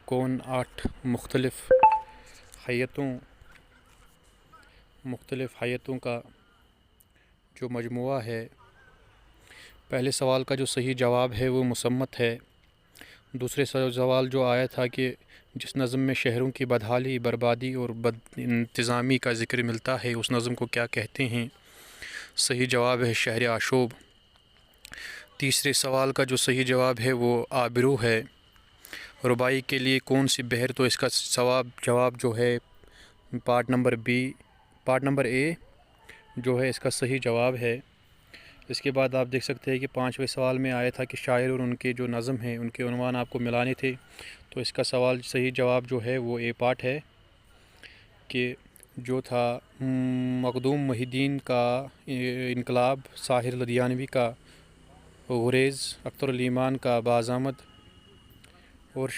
کون 8 مختلف حیتوں کا جو مجموعہ ہے۔ پہلے سوال کا جو صحیح جواب ہے وہ مسمت ہے۔ دوسرے سوال جو آیا تھا کہ جس نظم میں شہروں کی بدحالی، بربادی اور بد انتظامی کا ذکر ملتا ہے اس نظم کو کیا کہتے ہیں؟ صحیح جواب ہے شہر آشوب۔ تیسرے سوال کا جو صحیح جواب ہے وہ آبرو ہے۔ ربائی کے لیے کون سی بحر؟ تو اس کا جواب جو ہے پارٹ نمبر اے جو ہے اس کا صحیح جواب ہے۔ اس کے بعد آپ دیکھ سکتے ہیں کہ 5ویں سوال میں آیا تھا کہ شاعر اور ان کے جو نظم ہیں ان کے عنوان آپ کو ملانے تھے، تو اس کا صحیح جواب جو ہے وہ اے پارٹ ہے کہ جو تھا مخدوم محی الدین کا انقلاب، ساحر لدھیانوی کا گریز، اختر علی ایمان کا باز آمد اور